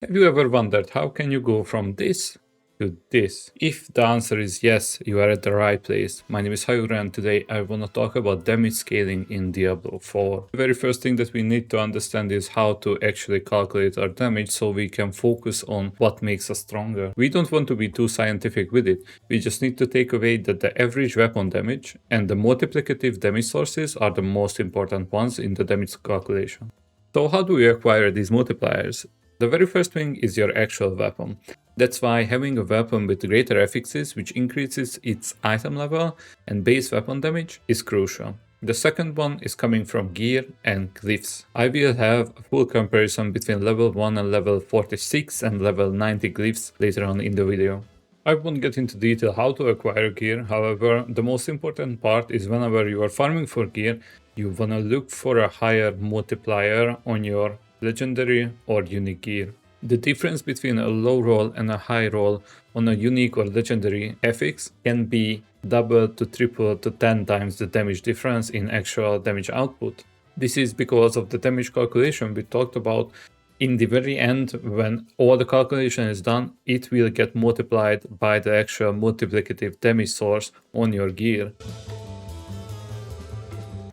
Have you ever wondered how can you go from this to this? If the answer is yes, you are at the right place. My name is Hayura and today I want to talk about damage scaling in Diablo 4. The very first thing that we need to understand is how to actually calculate our damage so we can focus on what makes us stronger. We don't want to be too scientific with it. We just need to take away that the average weapon damage and the multiplicative damage sources are the most important ones in the damage calculation. So how do we acquire these multipliers? The very first thing is your actual weapon. That's why having a weapon with greater affixes, which increases its item level and base weapon damage, is crucial. The second one is coming from gear and glyphs. I will have a full comparison between level 1 and level 46 and level 90 glyphs later on in the video. I won't get into detail how to acquire gear, however, the most important part is whenever you are farming for gear, you wanna look for a higher multiplier on your legendary or unique gear. The difference between a low roll and a high roll on a unique or legendary affix can be double to triple to 10 times the damage difference in actual damage output. This is because of the damage calculation we talked about. In the very end, when all the calculation is done, it will get multiplied by the actual multiplicative damage source on your gear.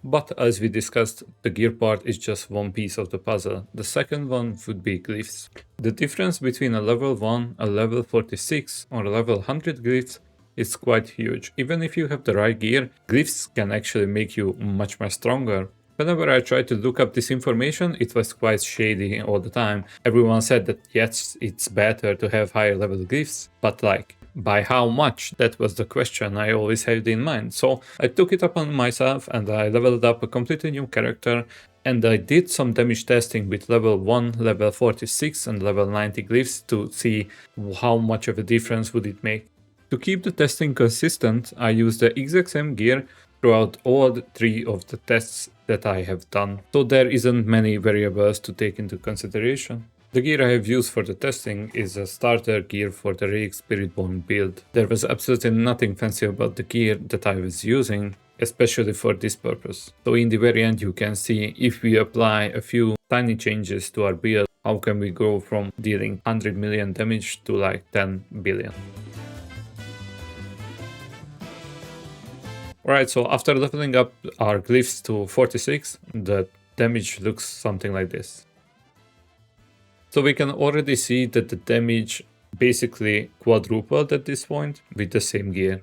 But as we discussed, the gear part is just one piece of the puzzle. The second one would be glyphs. The difference between a level 1, a level 46 or a level 100 glyphs is quite huge. Even if you have the right gear, glyphs can actually make you much stronger. Whenever I tried to look up this information, it was quite shady all the time. Everyone said that yes, it's better to have higher level glyphs, but like, by how much? That was the question I always had in mind. So I took it upon myself and I leveled up a completely new character and I did some damage testing with level 1, level 46 and level 90 glyphs to see how much of a difference would it make. To keep the testing consistent, I used the exact same gear throughout all three of the tests that I have done. So there isn't many variables to take into consideration. The gear I have used for the testing is a starter gear for the Rake Spiritborn build. There was absolutely nothing fancy about the gear that I was using, especially for this purpose. So in the very end you can see if we apply a few tiny changes to our build, how can we go from dealing 100 million damage to like 10 billion. Alright, so after leveling up our glyphs to 46, the damage looks something like this. So we can already see that the damage basically quadrupled at this point with the same gear.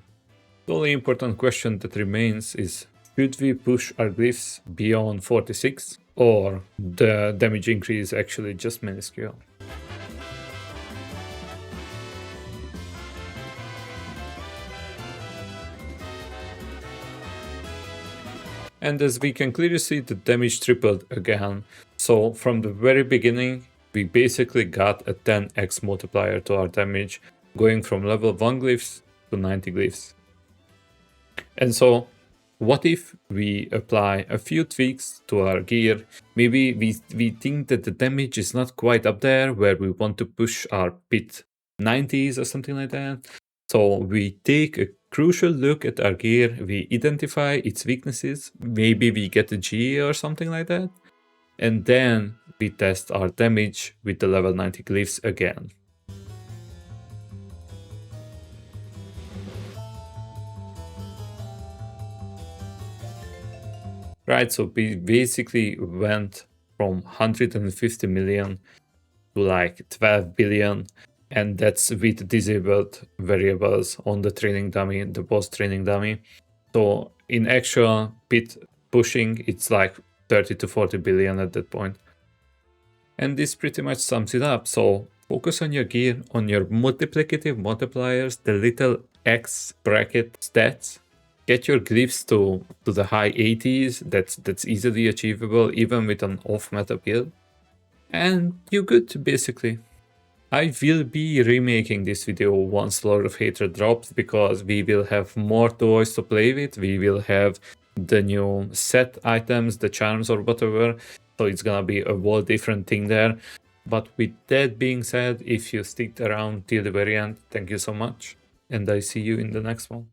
The only important question that remains is, should we push our glyphs beyond 46 or the damage increase is actually just minuscule? And as we can clearly see, the damage tripled again. So from the very beginning, we basically got a 10x multiplier to our damage, going from level 1 glyphs to 90 glyphs. And so, what if we apply a few tweaks to our gear? Maybe we think that the damage is not quite up there where we want to push our pit 90s or something like that. So we take a crucial look at our gear, we identify its weaknesses, maybe we get a G or something like that, and then we test our damage with the level 90 glyphs again. Right, so we basically went from 150 million to like 12 billion, and that's with disabled variables on the training dummy, the boss training dummy. So in actual pit pushing, it's like 30 to 40 billion at that point. And this pretty much sums it up. So focus on your gear, on your multiplicative multipliers, the little X bracket stats. Get your glyphs to the high 80s, that's easily achievable even with an off-meta build. And you're good, basically. I will be remaking this video once Lord of Hatred drops, because we will have more toys to play with, we will have the new set items, the charms or whatever, so it's gonna be a whole different thing there. But with that being said, if you stick around till the very end, thank you so much, and I see you in the next one.